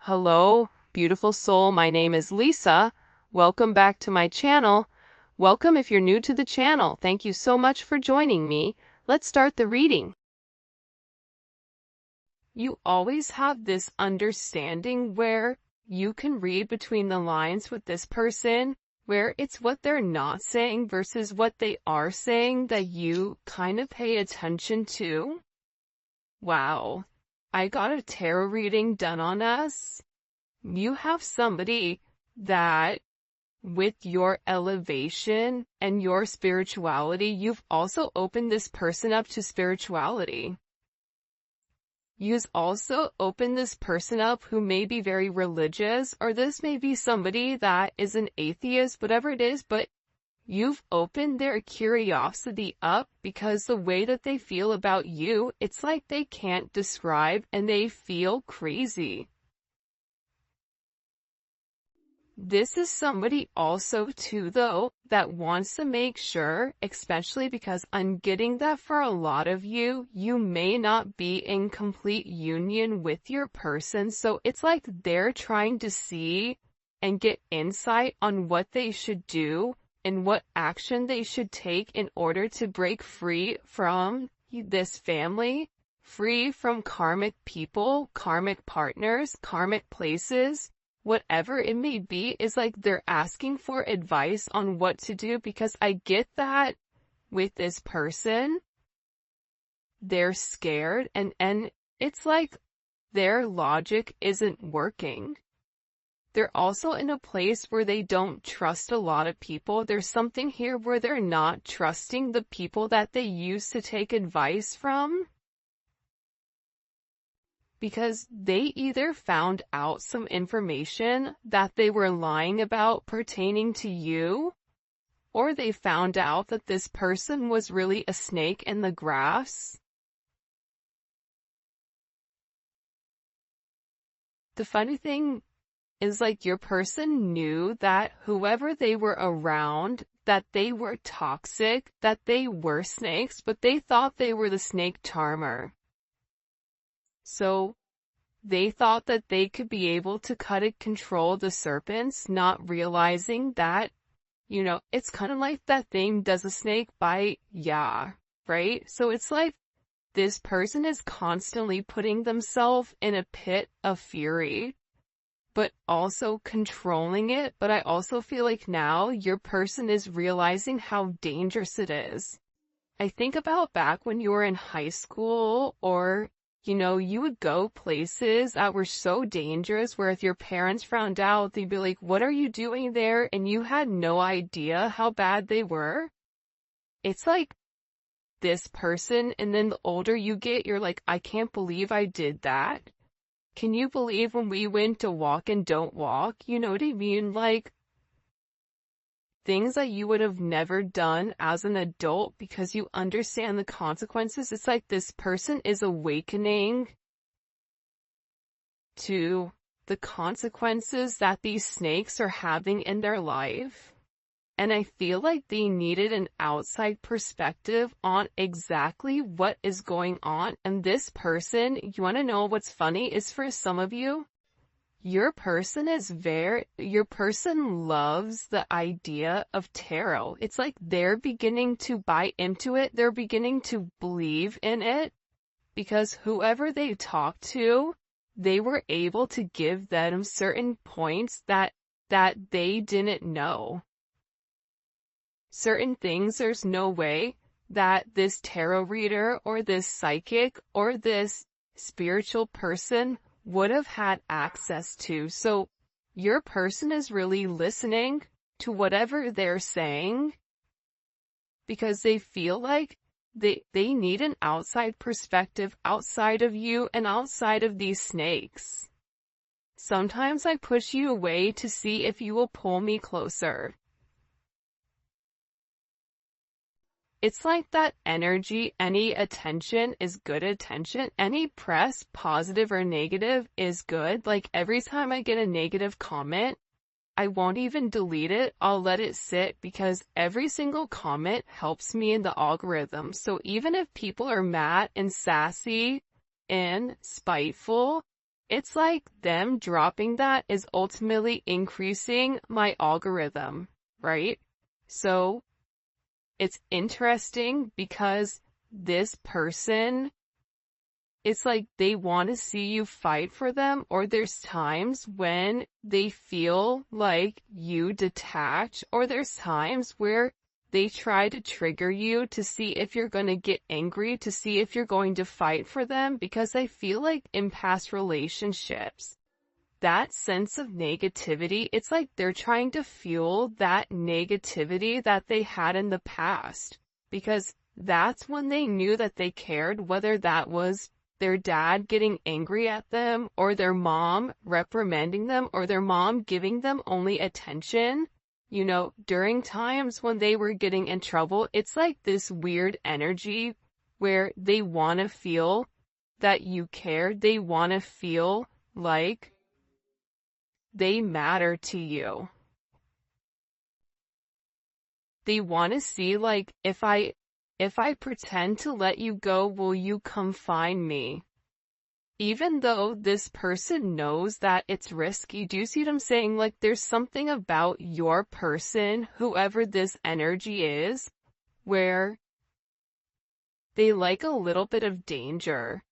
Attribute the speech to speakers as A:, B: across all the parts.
A: Hello, beautiful soul. My name is Lisa. Welcome back to my channel. Welcome if you're new to the channel. Thank you so much for joining me. Let's start the reading. You always have this understanding where you can read between the lines with this person, where it's what they're not saying versus what they are saying that you kind of pay attention to. Wow. I got a tarot reading done on us. You have somebody that, with your elevation and your spirituality, you've also opened this person up to spirituality. You've also opened this person up who may be very religious, or this may be somebody that is an atheist, whatever it is, but you've opened their curiosity up because the way that they feel about you, it's like they can't describe and they feel crazy. This is somebody also too though that wants to make sure, especially because I'm getting that for a lot of you, you may not be in complete union with your person, so it's like they're trying to see and get insight on what they should do and what action they should take in order to break free from this family, free from karmic people, karmic partners, karmic places. Whatever it may be, is like they're asking for advice on what to do, because I get that with this person, they're scared and it's like their logic isn't working. They're also in a place where they don't trust a lot of people. There's something here where they're not trusting the people that they used to take advice from, because they either found out some information that they were lying about pertaining to you, or they found out that this person was really a snake in the grass. The funny thing is, like, your person knew that whoever they were around, that they were toxic, that they were snakes, but they thought they were the snake charmer. So they thought that they could be able to cut and control the serpents, not realizing that, it's kind of like that thing, does a snake bite? Yeah, right? So it's like this person is constantly putting themselves in a pit of fury, but also controlling it. But I also feel like now your person is realizing how dangerous it is. I think about back when you were in high school, or you would go places that were so dangerous where if your parents found out, they'd be like, what are you doing there? And you had no idea how bad they were. It's like this person, and then the older you get, you're like, I can't believe I did that. Can you believe when we went to walk and don't walk? You know what I mean? Like, things that you would have never done as an adult because you understand the consequences. It's like this person is awakening to the consequences that these snakes are having in their life. And I feel like they needed an outside perspective on exactly what is going on. And this person, you want to know what's funny, is for some of you, your person loves the idea of tarot. It's like they're beginning to buy into it. They're beginning to believe in it because whoever they talked to, they were able to give them certain points that they didn't know. Certain things, there's no way that this tarot reader or this psychic or this spiritual person would have had access to. So your person is really listening to whatever they're saying because they feel like they need an outside perspective outside of you and outside of these snakes. Sometimes I push you away to see if you will pull me closer. It's like that energy, any attention is good attention. Any press, positive or negative, is good. Like every time I get a negative comment, I won't even delete it. I'll let it sit because every single comment helps me in the algorithm. So even if people are mad and sassy and spiteful, it's like them dropping that is ultimately increasing my algorithm, right? So it's interesting because this person, it's like they want to see you fight for them, or there's times when they feel like you detach, or there's times where they try to trigger you to see if you're going to get angry, to see if you're going to fight for them, because I feel like in past relationships, that sense of negativity, it's like they're trying to fuel that negativity that they had in the past, because that's when they knew that they cared, whether that was their dad getting angry at them, or their mom reprimanding them, or their mom giving them only attention. You know, during times when they were getting in trouble, it's like this weird energy where they want to feel that you care. They want to feel like they matter to you. They want to see, like, if I pretend to let you go, will you come find me? Even though this person knows that it's risky. Do you see what I'm saying? Like, there's something about your person, whoever this energy is, where they like a little bit of danger.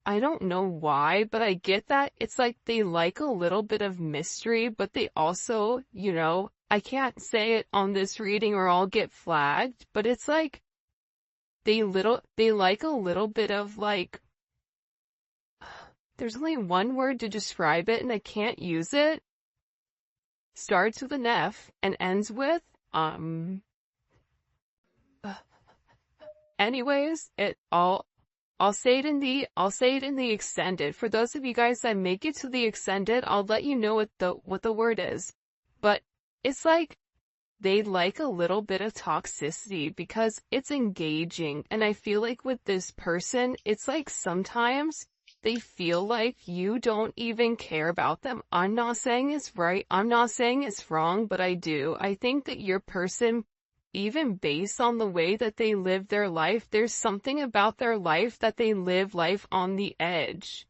A: I don't know why, but I get that. It's like they like a little bit of mystery, but they also, you know, I can't say it on this reading or I'll get flagged, but it's like they like a little bit of, like, there's only one word to describe it and I can't use it. Starts with an F and ends with, anyways, I'll say it in the extended. For those of you guys that make it to the extended, I'll let you know what the word is. But it's like they like a little bit of toxicity because it's engaging. And I feel like with this person, it's like sometimes they feel like you don't even care about them. I'm not saying it's right. I'm not saying it's wrong, but I do. I think that your person, even based on the way that they live their life, there's something about their life that they live life on the edge,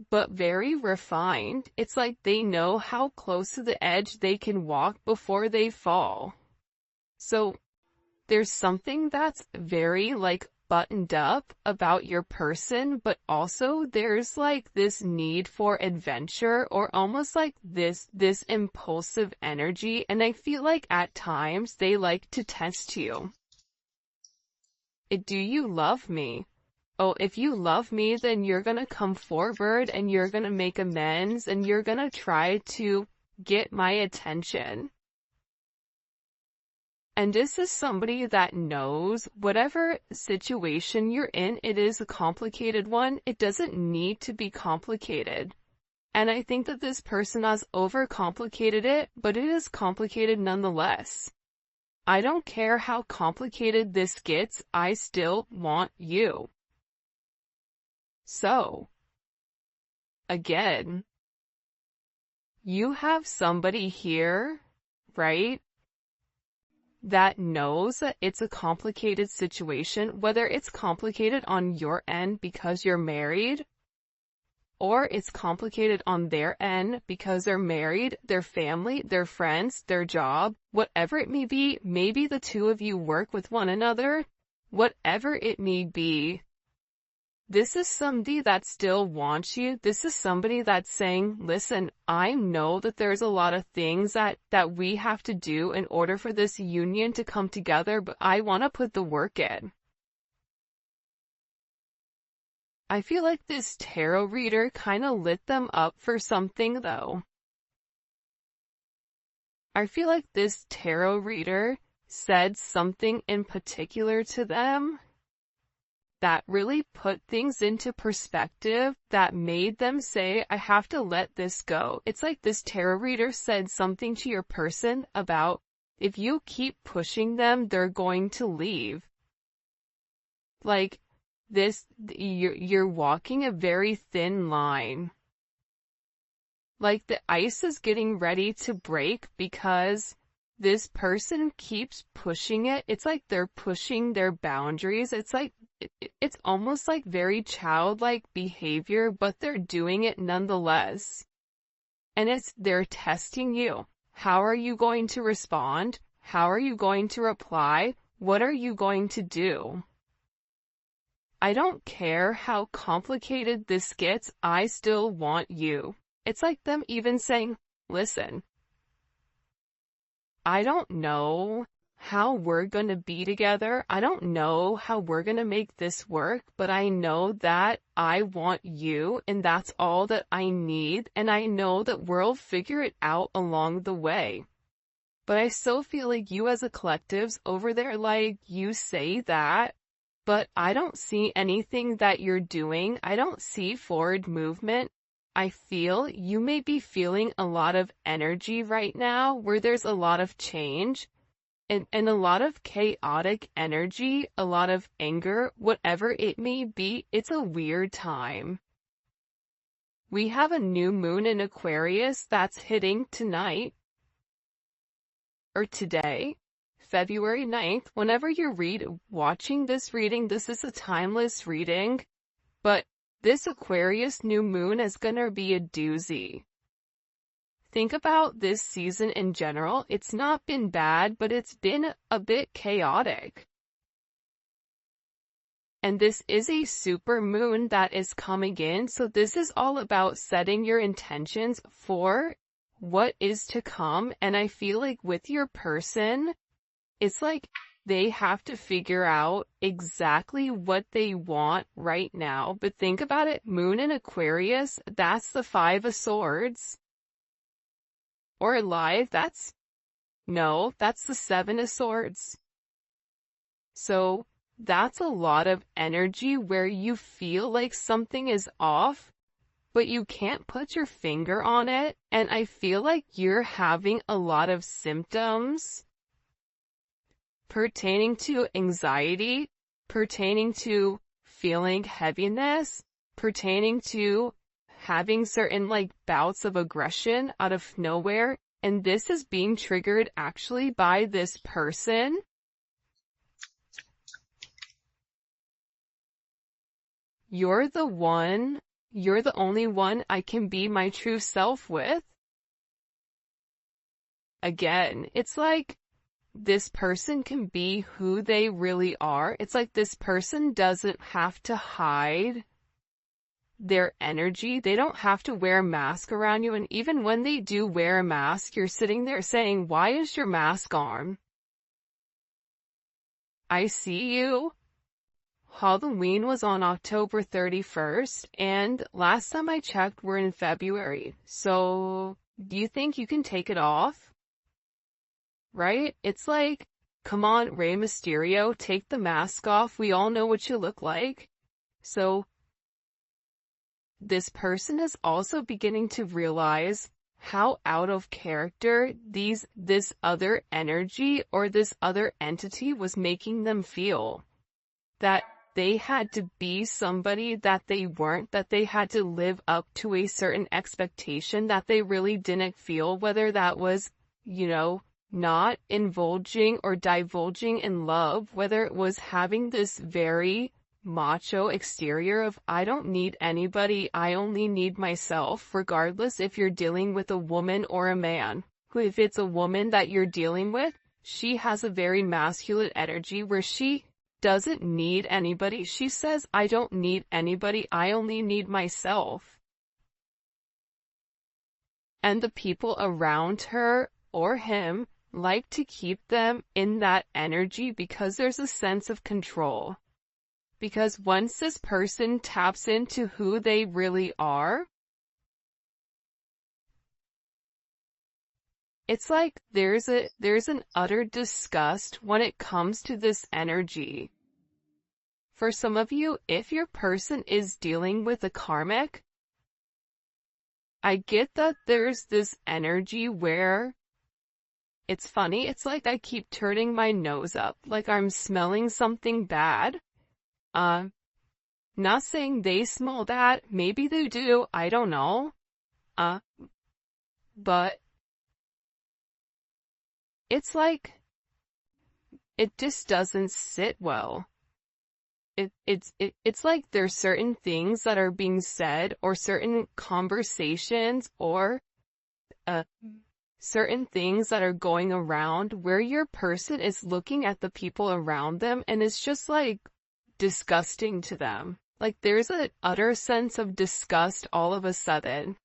A: but very refined. It's like they know how close to the edge they can walk before they fall. So there's something that's very, like, buttoned up about your person, but also there's like this need for adventure, or almost like this impulsive energy, and I feel like at times they like to test you. Do you love me? Oh, if you love me, then you're gonna come forward and you're gonna make amends and you're gonna try to get my attention. And this is somebody that knows whatever situation you're in, it is a complicated one. It doesn't need to be complicated. And I think that this person has overcomplicated it, but it is complicated nonetheless. I don't care how complicated this gets, I still want you. So, again, you have somebody here, right, that knows that it's a complicated situation, whether it's complicated on your end because you're married, or it's complicated on their end because they're married, their family, their friends, their job, whatever it may be. Maybe the two of you work with one another, whatever it may be. This is somebody that still wants you. This is somebody that's saying, listen, I know that there's a lot of things that we have to do in order for this union to come together, but I want to put the work in. I feel like this tarot reader kind of lit them up for something, though. I feel like this tarot reader said something in particular to them that really put things into perspective, that made them say, I have to let this go. It's like this tarot reader said something to your person about, if you keep pushing them, they're going to leave. Like, you're walking a very thin line. Like, the ice is getting ready to break because this person keeps pushing it. It's like they're pushing their boundaries. It's like it's almost like very childlike behavior, but they're doing it nonetheless. And they're testing you. How are you going to respond? How are you going to reply? What are you going to do? I don't care how complicated this gets, I still want you. It's like them even saying, listen, I don't know how we're gonna be together. I don't know how we're gonna make this work, but I know that I want you, and that's all that I need, and I know that we'll figure it out along the way. But I still feel like you as a collective's over there, like, you say that, but I don't see anything that you're doing. I don't see forward movement. I feel you may be feeling a lot of energy right now where there's a lot of change and a lot of chaotic energy, a lot of anger, whatever it may be. It's a weird time. We have a new moon in Aquarius that's hitting tonight or today, February 9th. Whenever you're watching this reading, this is a timeless reading, but this Aquarius new moon is gonna be a doozy. Think about this season in general. It's not been bad, but it's been a bit chaotic. And this is a super moon that is coming in, so this is all about setting your intentions for what is to come. And I feel like with your person, it's like they have to figure out exactly what they want right now. But think about it, moon in Aquarius, that's the 5 of Swords. Or alive, that's the 7 of Swords. So that's a lot of energy where you feel like something is off, but you can't put your finger on it. And I feel like you're having a lot of symptoms pertaining to anxiety, pertaining to feeling heaviness, pertaining to having certain like bouts of aggression out of nowhere. And this is being triggered actually by this person. You're the only one I can be my true self with. Again, it's like this person can be who they really are. It's like this person doesn't have to hide their energy. They don't have to wear a mask around you. And even when they do wear a mask, you're sitting there saying, why is your mask on? I see you. Halloween was on October 31st, and last time I checked, we're in February. So, do you think you can take it off? Right? It's like, come on, Rey Mysterio, take the mask off. We all know what you look like. So, this person is also beginning to realize how out of character this other energy or this other entity was making them feel. That they had to be somebody that they weren't, that they had to live up to a certain expectation that they really didn't feel, whether that was, not indulging or divulging in love, whether it was having this very macho exterior of, I don't need anybody, I only need myself, regardless if you're dealing with a woman or a man. If it's a woman that you're dealing with, she has a very masculine energy where she doesn't need anybody. She says, I don't need anybody, I only need myself. And the people around her or him like to keep them in that energy because there's a sense of control. Because once this person taps into who they really are, it's like there's an utter disgust when it comes to this energy. For some of you, if your person is dealing with a karmic, I get that there's this energy where it's funny. It's like I keep turning my nose up, like I'm smelling something bad. Not saying they smell that. Maybe they do. I don't know. But it's like, it just doesn't sit well. it's like there's certain things that are being said, or certain conversations, or certain things that are going around where your person is looking at the people around them and it's just like disgusting to them. Like there's an utter sense of disgust all of a sudden.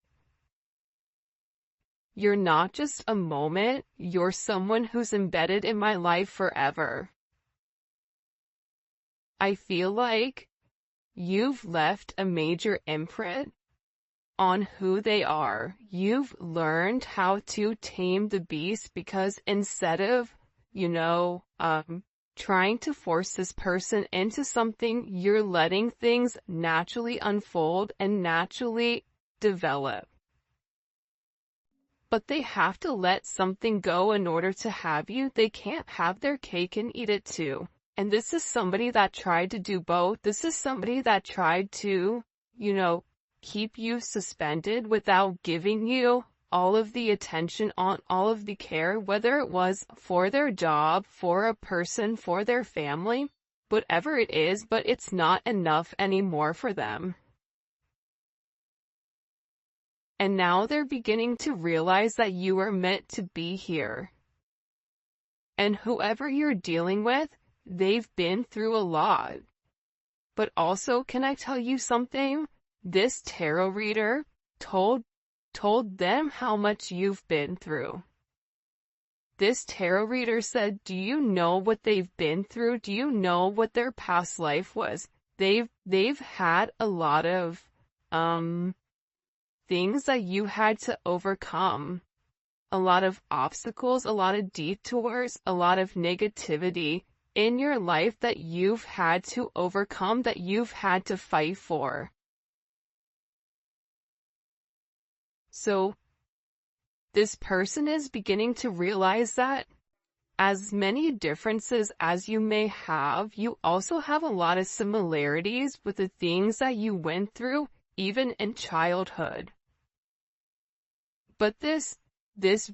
A: You're not just a moment, you're someone who's embedded in my life forever. I feel like you've left a major imprint on who they are. You've learned how to tame the beast, because instead of, trying to force this person into something, you're letting things naturally unfold and naturally develop. But they have to let something go in order to have you. They can't have their cake and eat it too. And this is somebody that tried to do both. This is somebody that tried to, keep you suspended without giving you all of the attention, on all of the care, whether it was for their job, for a person, for their family, whatever it is, but it's not enough anymore for them. And now they're beginning to realize that you are meant to be here. And whoever you're dealing with, they've been through a lot. But also, can I tell you something? This tarot reader told them how much you've been through. This tarot reader said, do you know what they've been through? Do you know what their past life was? They've had a lot of things that you had to overcome. A lot of obstacles, a lot of detours, a lot of negativity in your life that you've had to overcome, that you've had to fight for. So, this person is beginning to realize that as many differences as you may have, you also have a lot of similarities with the things that you went through, even in childhood. But this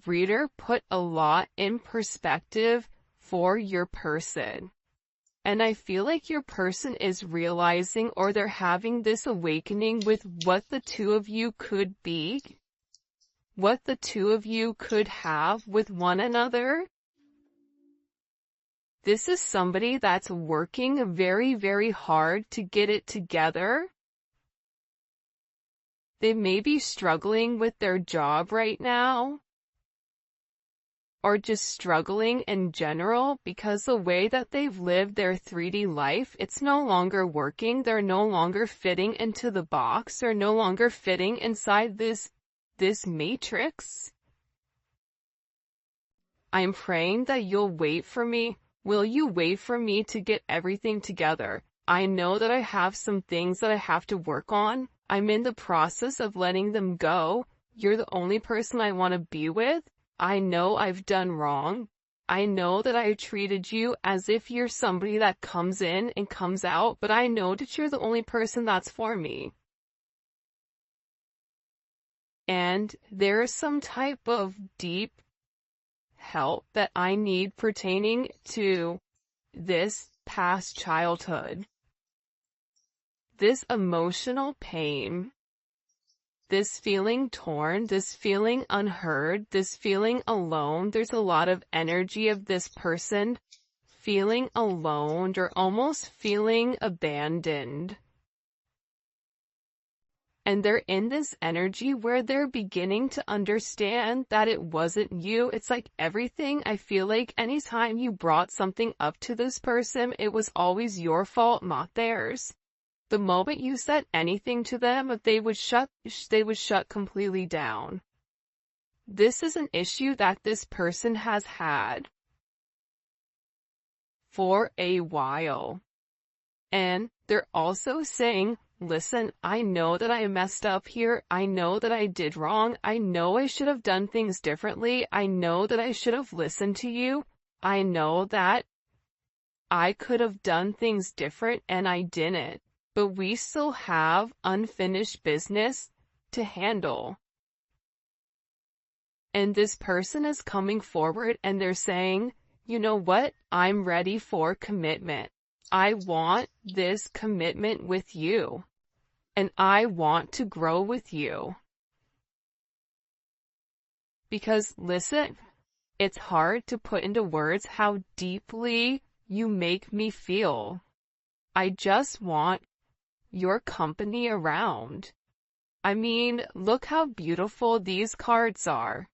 A: reader put a lot in perspective for your person. And I feel like your person is realizing, or they're having this awakening with what the two of you could be, what the two of you could have with one another. This is somebody that's working very, very hard to get it together. They may be struggling with their job right now, or just struggling in general, because the way that they've lived their 3D life, it's no longer working. They're no longer fitting into the box. They're no longer fitting inside this matrix. I'm praying that you'll wait for me. Will you wait for me to get everything together? I know that I have some things that I have to work on. I'm in the process of letting them go. You're the only person I want to be with. I know I've done wrong. I know that I treated you as if you're somebody that comes in and comes out, but I know that you're the only person that's for me. And there is some type of deep help that I need pertaining to this past childhood. This emotional pain, this feeling torn, this feeling unheard, this feeling alone. There's a lot of energy of this person feeling alone, or almost feeling abandoned. And they're in this energy where they're beginning to understand that it wasn't you. It's like everything, I feel like anytime you brought something up to this person, it was always your fault, not theirs. The moment you said anything to them, they would shut completely down. This is an issue that this person has had for a while. And they're also saying, listen, I know that I messed up here. I know that I did wrong. I know I should have done things differently. I know that I should have listened to you. I know that I could have done things different and I didn't. But we still have unfinished business to handle. And this person is coming forward and they're saying, you know what? I'm ready for commitment. I want this commitment with you, and I want to grow with you. Because listen, it's hard to put into words how deeply you make me feel. I just want your company around. I mean, look how beautiful these cards are.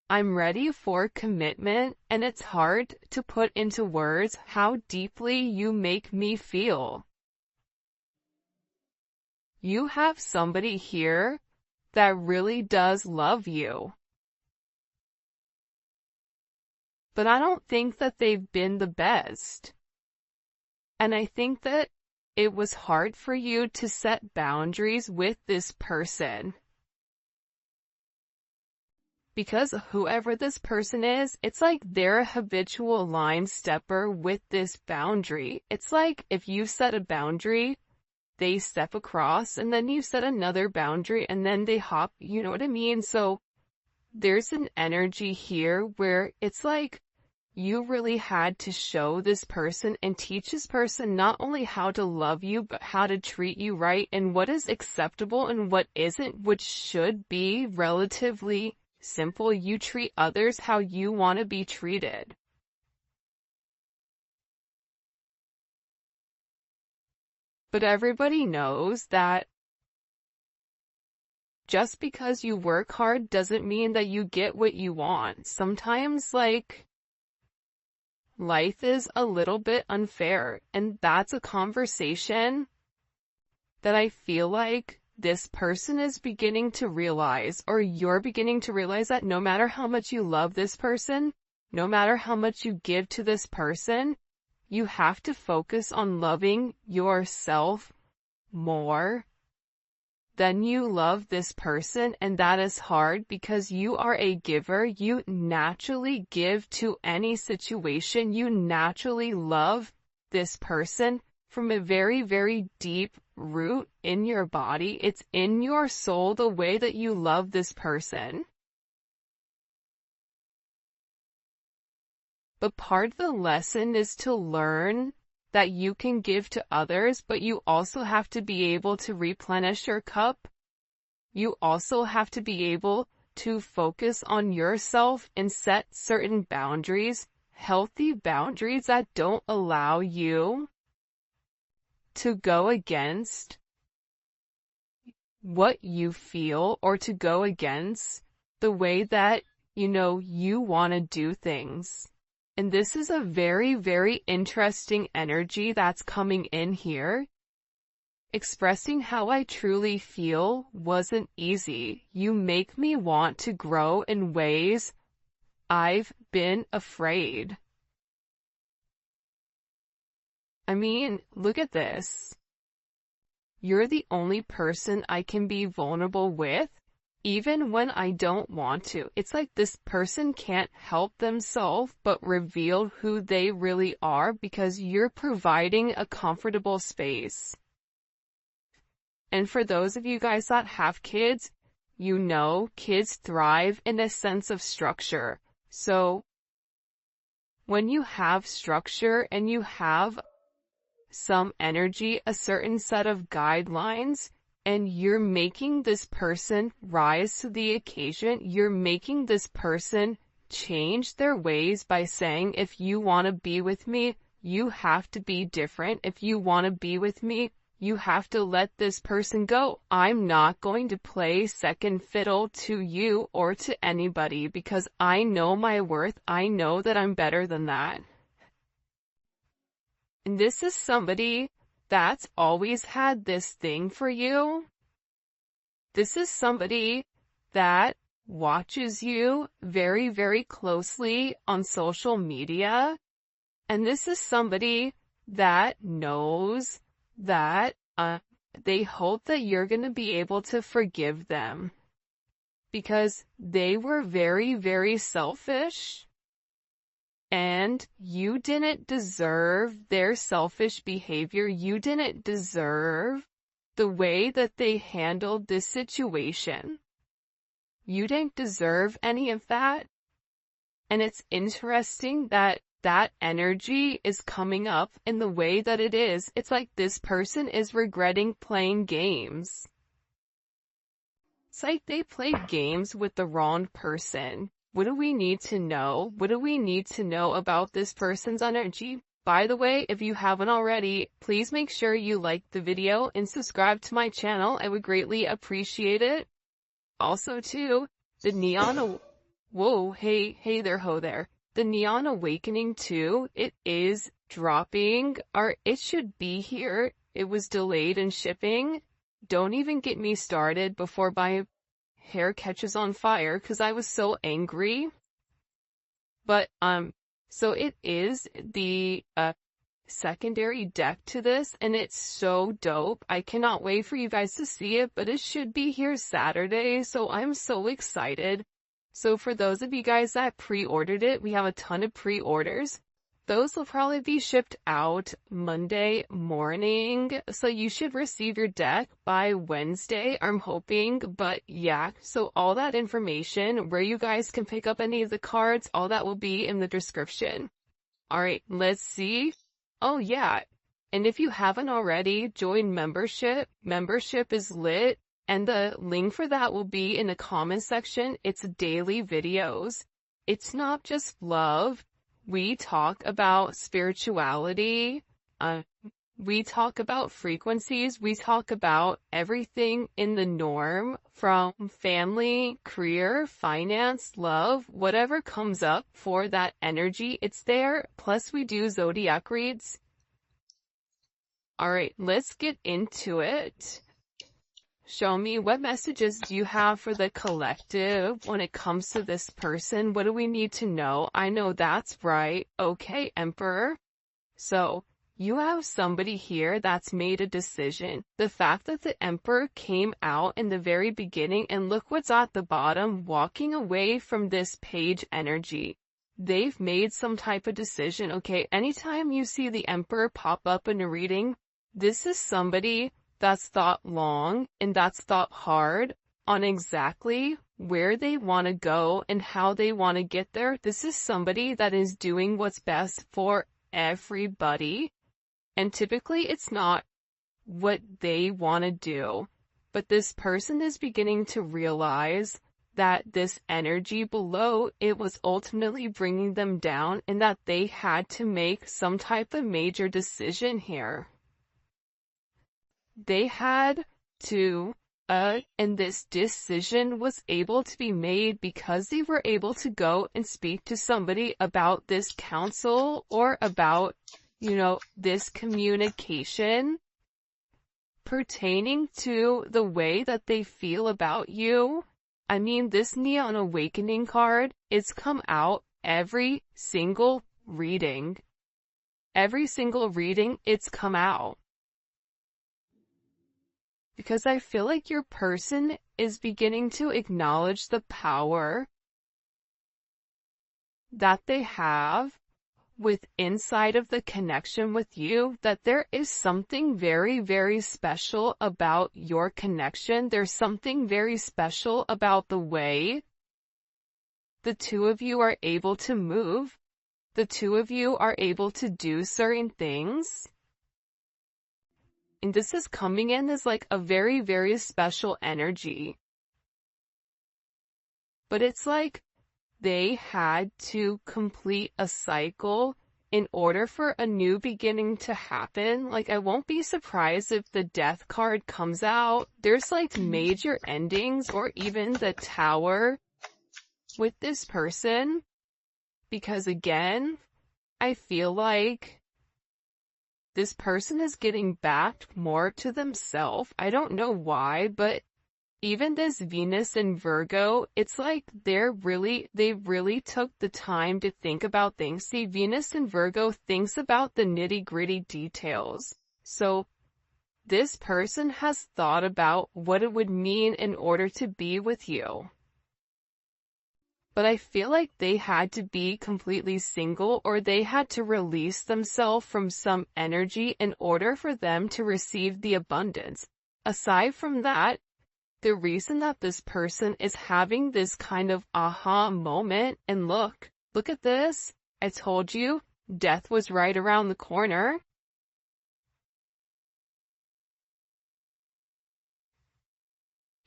A: I'm ready for commitment, and it's hard to put into words how deeply you make me feel. You have somebody here that really does love you. But I don't think that they've been the best. And I think that it was hard for you to set boundaries with this person. Because whoever this person is, it's like they're a habitual line stepper with this boundary. It's like if you set a boundary, they step across, and then you set another boundary, and then they hop, you know what I mean? So there's an energy here where it's like you really had to show this person and teach this person not only how to love you, but how to treat you right, and what is acceptable and what isn't, which should be relatively simple. You treat others how you want to be treated. But everybody knows that just because you work hard doesn't mean that you get what you want. Sometimes, like, life is a little bit unfair, and that's a conversation that I feel like this person is beginning to realize, or you're beginning to realize, that no matter how much you love this person, no matter how much you give to this person, you have to focus on loving yourself more than you love this person. And that is hard because you are a giver. You naturally give to any situation. You naturally love this person from a very, very deep root in your body. It's in your soul, the way that you love this person. But part of the lesson is to learn that you can give to others, but you also have to be able to replenish your cup. You also have to be able to focus on yourself and set certain boundaries, healthy boundaries that don't allow you to go against what you feel, or to go against the way that, you want to do things. And this is a very, very interesting energy that's coming in here. Expressing how I truly feel wasn't easy. You make me want to grow in ways I've been afraid. I mean, look at this. You're the only person I can be vulnerable with, even when I don't want to. It's like this person can't help themselves but reveal who they really are, because you're providing a comfortable space. And for those of you guys that have kids, kids thrive in a sense of structure. So when you have structure and you have some energy, a certain set of guidelines, and you're making this person rise to the occasion, you're making this person change their ways by saying, if you want to be with me, you have to be different. If you want to be with me, you have to let this person go. I'm not going to play second fiddle to you or to anybody, because I know my worth. I know that I'm better than that. And this is somebody that's always had this thing for you. This is somebody that watches you very, very closely on social media. And this is somebody that knows that they hope that you're going to be able to forgive them, because they were very, very selfish. And you didn't deserve their selfish behavior. You didn't deserve the way that they handled this situation. You didn't deserve any of that. And it's interesting that that energy is coming up in the way that it is. It's like this person is regretting playing games. It's like they played games with the wrong person. What do we need to know? What do we need to know about this person's energy? By the way, if you haven't already, please make sure you like the video and subscribe to my channel. I would greatly appreciate it. Also, too, the Neon... Whoa, hey there, ho there. The Neon Awakening, too, it is dropping, or it should be here. It was delayed in shipping. Don't even get me started before my hair catches on fire, because I was so angry. But, so it is the, secondary deck to this, and it's so dope. I cannot wait for you guys to see it, but it should be here Saturday, so I'm so excited. So for those of you guys that pre-ordered it, we have a ton of pre-orders. Those will probably be shipped out Monday morning, so you should receive your deck by Wednesday, I'm hoping. But yeah, so all that information, where you guys can pick up any of the cards, all that will be in the description. Alright, let's see. Oh yeah, and if you haven't already, join membership. Membership is lit, and the link for that will be in the comment section. It's daily videos. It's not just love. We talk about spirituality. We talk about frequencies. We talk about everything in the norm, from family, career, finance, love, whatever comes up for that energy, it's there. Plus we do zodiac reads. Alright, let's get into it. Show me, what messages do you have for the collective when it comes to this person? What do we need to know? I know that's right. Okay, Emperor. So, you have somebody here that's made a decision. The fact that the Emperor came out in the very beginning, and look what's at the bottom, walking away from this page energy. They've made some type of decision, okay? Anytime you see the Emperor pop up in a reading, this is somebody that's thought long and that's thought hard on exactly where they want to go and how they want to get there. This is somebody that is doing what's best for everybody. And typically it's not what they want to do. But this person is beginning to realize that this energy below, it was ultimately bringing them down, and that they had to make some type of major decision here. They had to, and this decision was able to be made because they were able to go and speak to somebody about this counsel, or about, you know, this communication pertaining to the way that they feel about you. I mean, this Neon Awakening card, it's come out every single reading. Every single reading, it's come out. Because I feel like your person is beginning to acknowledge the power that they have with inside of the connection with you, that there is something very, very special about your connection. There's something very special about the way the two of you are able to move. The two of you are able to do certain things. And this is coming in as like a very, very special energy. But it's like they had to complete a cycle in order for a new beginning to happen. Like, I won't be surprised if the Death card comes out. There's like major endings, or even the Tower with this person. Because again, I feel like this person is getting back more to themselves. I don't know why, but even this Venus and Virgo, it's like they really took the time to think about things. See, Venus and Virgo thinks about the nitty-gritty details. So this person has thought about what it would mean in order to be with you. But I feel like they had to be completely single, or they had to release themselves from some energy in order for them to receive the abundance. Aside from that, the reason that this person is having this kind of aha moment, and look at this, I told you, death was right around the corner.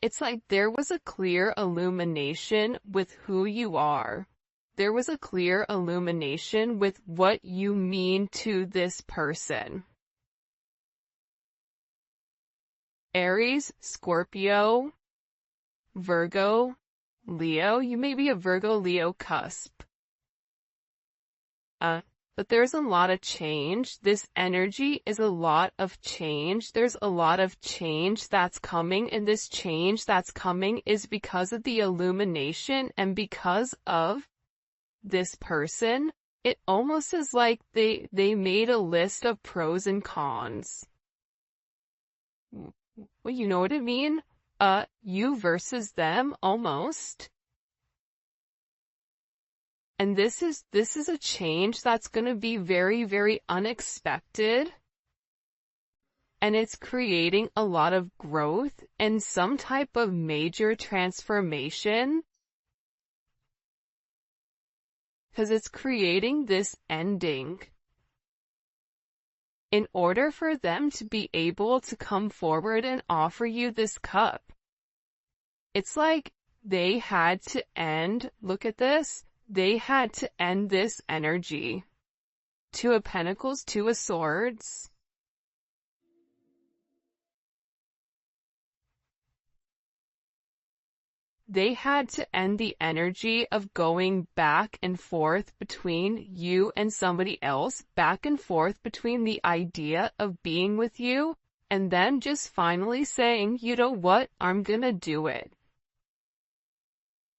A: It's like there was a clear illumination with who you are. There was a clear illumination with what you mean to this person. Aries, Scorpio, Virgo, Leo. You may be a Virgo-Leo cusp. But there's a lot of change. This energy is a lot of change. There's a lot of change that's coming, and this change that's coming is because of the illumination and because of this person. It almost is like they made a list of pros and cons. Well, you know what I mean? You versus them, almost. And this is a change that's going to be very, very unexpected. And it's creating a lot of growth and some type of major transformation. Because it's creating this ending. In order for them to be able to come forward and offer you this cup, it's like they had to end, look at this, they had to end this energy. Two of Pentacles, Two of Swords. They had to end the energy of going back and forth between you and somebody else, back and forth between the idea of being with you, and then just finally saying, you know what, I'm gonna do it.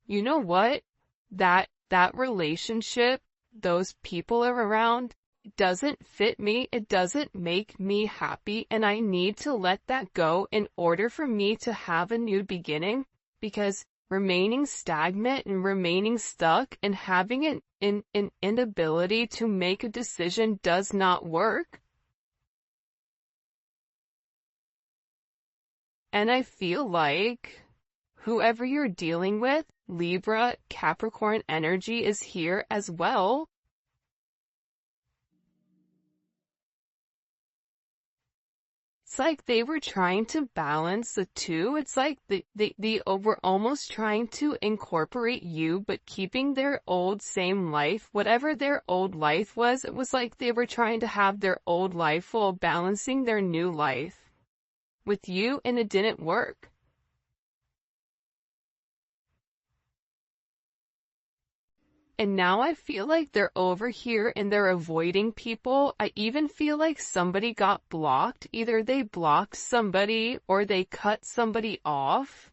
A: You know what? That relationship, those people are around, it doesn't fit me, it doesn't make me happy, and I need to let that go in order for me to have a new beginning, because remaining stagnant and remaining stuck and having an inability to make a decision does not work. And I feel like whoever you're dealing with, Libra, Capricorn energy is here as well. It's like they were trying to balance the two. It's like they were almost trying to incorporate you, but keeping their old same life. Whatever their old life was, it was like they were trying to have their old life while balancing their new life with you, and it didn't work. And now I feel like they're over here and they're avoiding people. I even feel like somebody got blocked. Either they blocked somebody or they cut somebody off.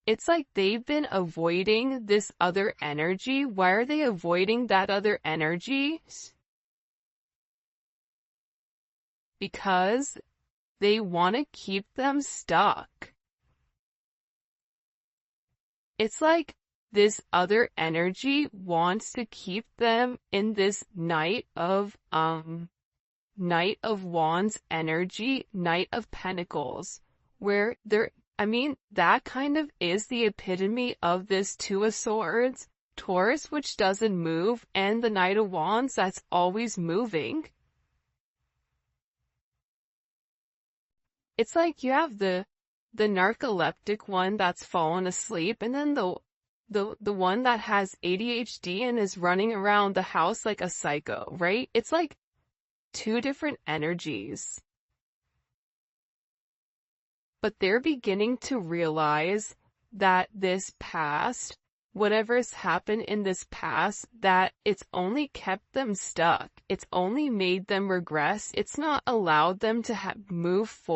A: It's like they've been avoiding this other energy. Why are they avoiding that other energy? Because they want to keep them stuck. It's like this other energy wants to keep them in this Knight of Wands energy, Knight of Pentacles, where that kind of is the epitome of this Two of Swords, Taurus, which doesn't move, and the Knight of Wands that's always moving. It's like you have the narcoleptic one that's fallen asleep, and then the one that has ADHD and is running around the house like a psycho, right? It's like two different energies. But they're beginning to realize that this past, whatever's happened in this past, that it's only kept them stuck. It's only made them regress. It's not allowed them to move forward.